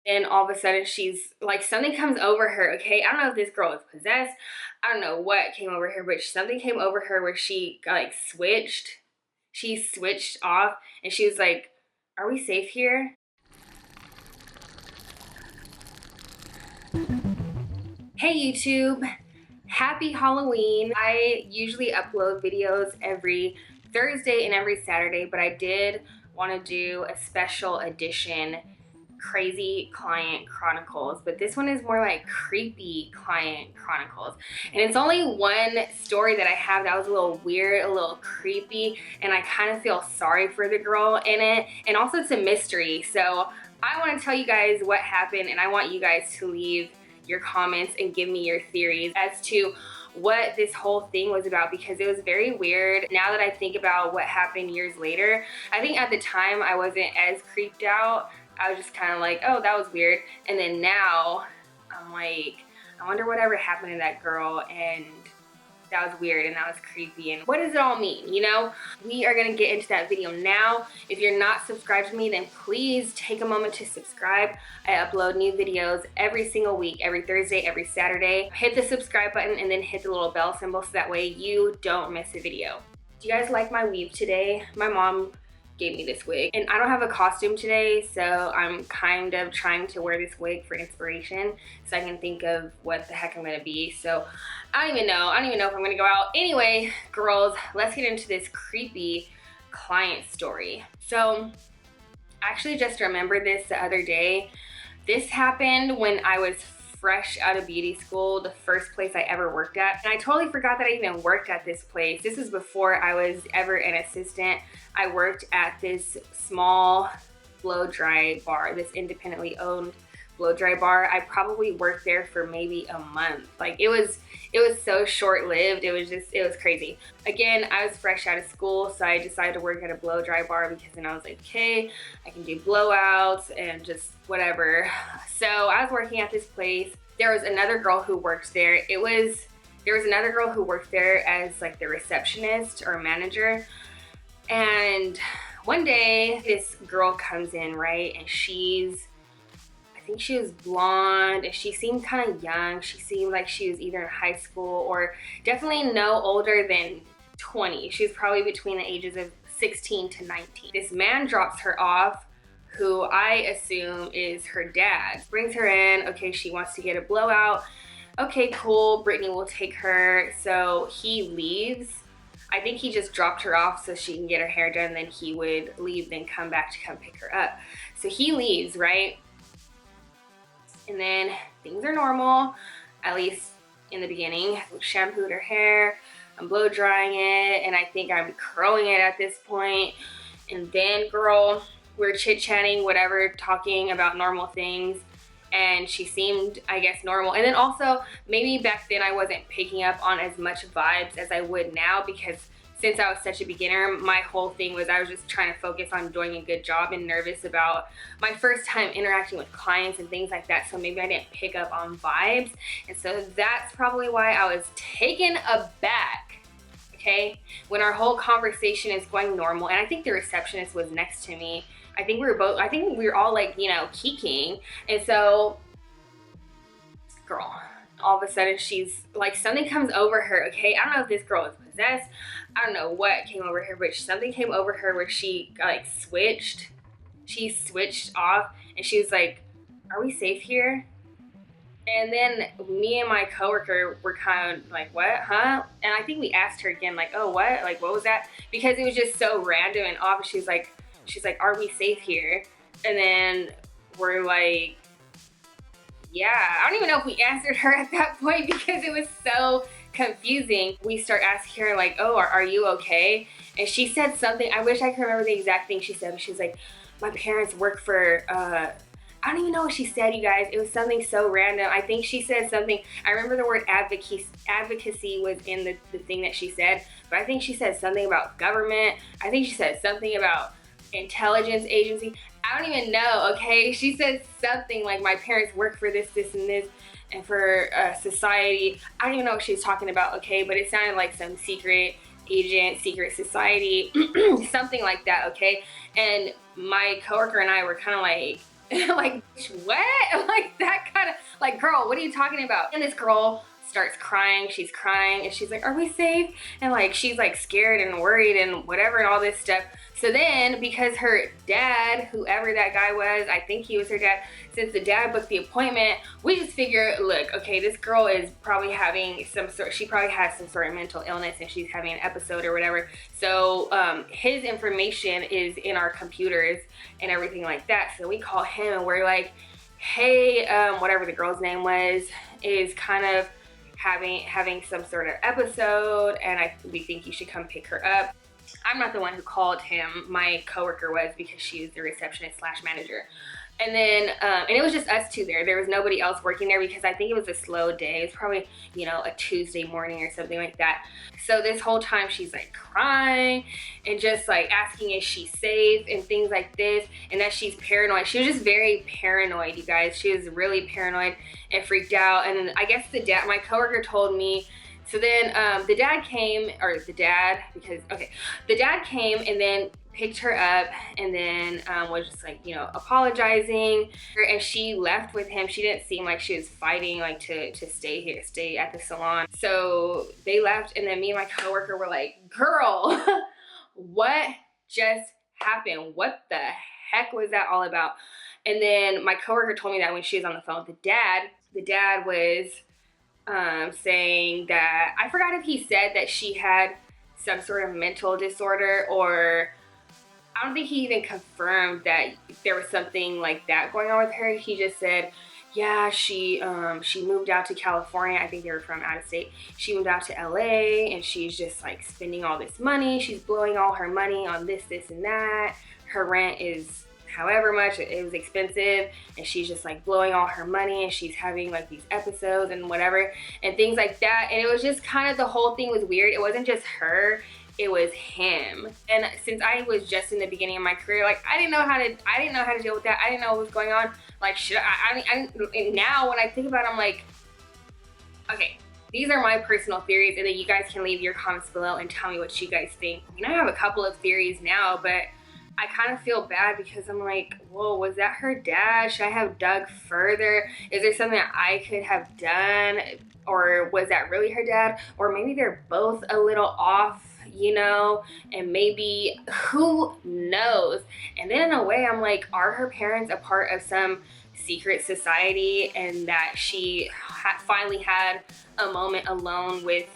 Then all of a sudden she's like, something comes over her, okay? I don't know if this girl is possessed. I don't know what came over her, but something came over her where she like switched. She switched off and she was like, are we safe here? Hey YouTube, happy Halloween. I usually upload videos every Thursday and every Saturday, but I did want to do a special edition crazy client chronicles, but this one is more like creepy client chronicles, and it's only one story that I have that was a little weird, a little creepy, and I kind of feel sorry for the girl in it, and also it's a mystery. So I want to tell you guys what happened, and I want you guys to leave your comments and give me your theories as to what this whole thing was about, because it was very weird. Now that I think about what happened years later, I think at the time I wasn't as creeped out. I was just kind of like, oh, that was weird. And then now I'm like, I wonder whatever happened to that girl, and that was weird and that was creepy, and what does it all mean, you know? We are gonna get into that video now. If you're not subscribed to me, then please take a moment to subscribe. I upload new videos every single week, every Thursday, every Saturday. Hit the subscribe button and then hit the little bell symbol so that way you don't miss a video. Do you guys like my weave today? My mom gave me this wig, and I don't have a costume today, so I'm kind of trying to wear this wig for inspiration so I can think of what the heck I'm gonna be. So I don't even know if I'm gonna go out. Anyway, girls, let's get into this creepy client story. So I actually just remembered this the other day. This happened when I was fresh out of beauty school, the first place I ever worked at. And I totally forgot that I even worked at this place. This was before I was ever an assistant. I worked at this small blow dry bar, this independently owned blow dry bar. I probably worked there for maybe a month. Like it was so short-lived. It was crazy. Again, I was fresh out of school, so I decided to work at a blow dry bar because then I was like, okay, I can do blowouts and just whatever. So I was working at this place. There was another girl who worked there. There was another girl who worked there as like the receptionist or manager. And one day this girl comes in, right? And I think she was blonde and she seemed kind of young. She seemed like she was either in high school or definitely no older than 20. She was probably between the ages of 16 to 19. This man drops her off, who I assume is her dad. Brings her in. Okay, she wants to get a blowout. Okay, cool. Brittney will take her. So he leaves. I think he just dropped her off so she can get her hair done, then he would leave, then come back to come pick her up. So he leaves, right? And then things are normal, at least in the beginning. We shampooed her hair, I'm blow drying it, and I think I'm curling it at this point. And then, girl, we're chit-chatting, whatever, talking about normal things. And she seemed, I guess, normal. And then also, maybe back then I wasn't picking up on as much vibes as I would now, because since I was such a beginner, my whole thing was I was just trying to focus on doing a good job and nervous about my first time interacting with clients and things like that. So maybe I didn't pick up on vibes. And so that's probably why I was taken aback, okay, when our whole conversation is going normal. And I think the receptionist was next to me. I think we were all like, you know, kikiing. And so, girl, all of a sudden she's like, something comes over her, okay? I don't know if this girl is possessed. I don't know what came over her, but something came over her where she like switched. She switched off and she was like, are we safe here? And then me and my coworker were kind of like, what, huh? And I think we asked her again, like, oh, what? Like, what was that? Because it was just so random and off. She's like, are we safe here? And then we're like, yeah. I don't even know if we answered her at that point because it was so confusing. We start asking her like, oh, are you okay? And she said something, I wish I could remember the exact thing she said, but she was like, my parents work for, I don't even know what she said, you guys. It was something so random. I think she said something, I remember the word advocacy was in the thing that she said, but I think she said something about government. I think she said something about intelligence agency. I don't even know, okay? She said something like my parents work for this, and this, and for society. I don't even know what she was talking about, okay? But it sounded like some secret agent, secret society, something like that, okay? And my coworker and I were kind of like, Like, what? Like that kind of, like, girl, what are you talking about? And this girl starts crying, she's crying, and she's like, are we safe? And like, she's like scared and worried and whatever and all this stuff. So then, because her dad, whoever that guy was, I think he was her dad, since the dad booked the appointment, we just figure, look, okay, this girl is probably having she probably has some sort of mental illness and she's having an episode or whatever. So his information is in our computers and everything like that. So we call him and we're like, hey, whatever the girl's name was, is kind of having some sort of episode, and we think you should come pick her up. I'm not the one who called him, my coworker was, because she was the receptionist / manager. And then, and it was just us two there. There was nobody else working there because I think it was a slow day. It was probably, you know, a Tuesday morning or something like that. So this whole time she's like crying and just like asking is she safe and things like this, and that she's paranoid. She was just very paranoid, you guys. She was really paranoid and freaked out. And then I guess the dad, my coworker told me, so then the dad came, or the dad, because, okay, the dad came and then picked her up and then was just like, you know, apologizing, and she left with him. She didn't seem like she was fighting like to stay at the salon. So they left, and then me and my coworker were like, girl, what just happened? What the heck was that all about? And then my coworker told me that when she was on the phone with the dad was saying that, I forgot if he said that she had some sort of mental disorder, or I don't think he even confirmed that there was something like that going on with her. He just said, yeah, she moved out to California. I think they were from out of state. She moved out to LA and she's just like spending all this money. She's blowing all her money on this, and that. Her rent is however much, it was expensive, and she's just like blowing all her money, and she's having like these episodes and whatever and things like that. And it was just kind of, the whole thing was weird. It wasn't just her, it was him. And since I was just in the beginning of my career, like I didn't know how to deal with that. I didn't know what was going on. Like, and now when I think about it, I'm like, okay, these are my personal theories, and then you guys can leave your comments below and tell me what you guys think. You know, I have a couple of theories now, but I kind of feel bad because I'm like, whoa, was that her dad? Should I have dug further? Is there something that I could have done? Or was that really her dad? Or maybe they're both a little off, you know, and maybe, who knows? And then in a way, I'm like, are her parents a part of some secret society, and that she finally had a moment alone with,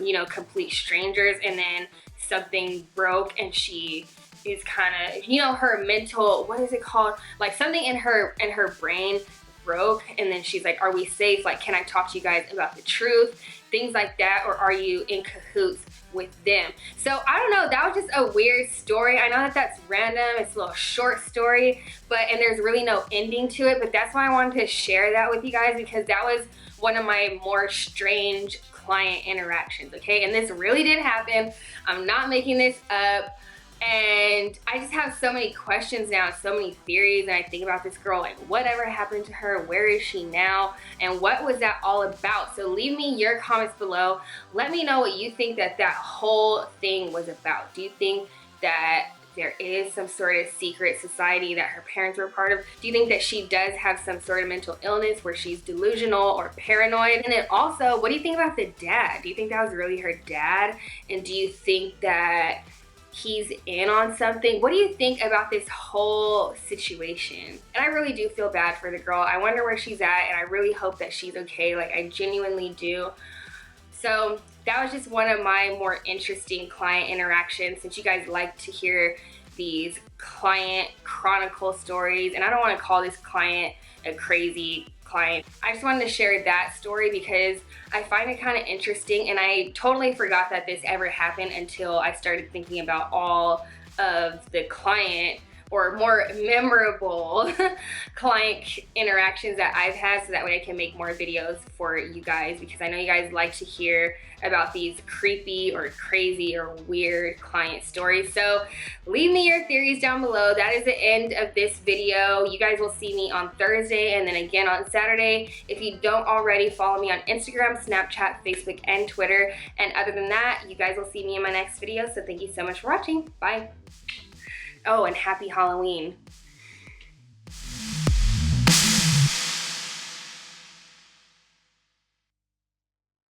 you know, complete strangers, and then something broke and she is kind of, you know, her mental, what is it called? Like something in her brain broke, and then she's like, are we safe? Like, can I talk to you guys about the truth? Things like that. Or are you in cahoots with them? So I don't know, that was just a weird story. I know that that's random, it's a little short story, and there's really no ending to it, but that's why I wanted to share that with you guys, because that was one of my more strange client interactions, okay? And this really did happen. I'm not making this up. And I just have so many questions now, so many theories, and I think about this girl, like whatever happened to her, where is she now, and what was that all about? So leave me your comments below. Let me know what you think that whole thing was about. Do you think that there is some sort of secret society that her parents were part of? Do you think that she does have some sort of mental illness where she's delusional or paranoid? And then also, what do you think about the dad? Do you think that was really her dad? And do you think that he's in on something? What do you think about this whole situation? And I really do feel bad for the girl. I wonder where she's at, and I really hope that she's okay. Like, I genuinely do. So that was just one of my more interesting client interactions, since you guys like to hear these client chronicle stories. And I don't want to call this client a crazy client. I just wanted to share that story because I find it kind of interesting, and I totally forgot that this ever happened until I started thinking about all of the client or more memorable client interactions that I've had, so that way I can make more videos for you guys, because I know you guys like to hear about these creepy or crazy or weird client stories. So leave me your theories down below. That is the end of this video. You guys will see me on Thursday and then again on Saturday. If you don't already, follow me on Instagram, Snapchat, Facebook, and Twitter. And other than that, you guys will see me in my next video. So thank you so much for watching. Bye. Oh, and happy Halloween.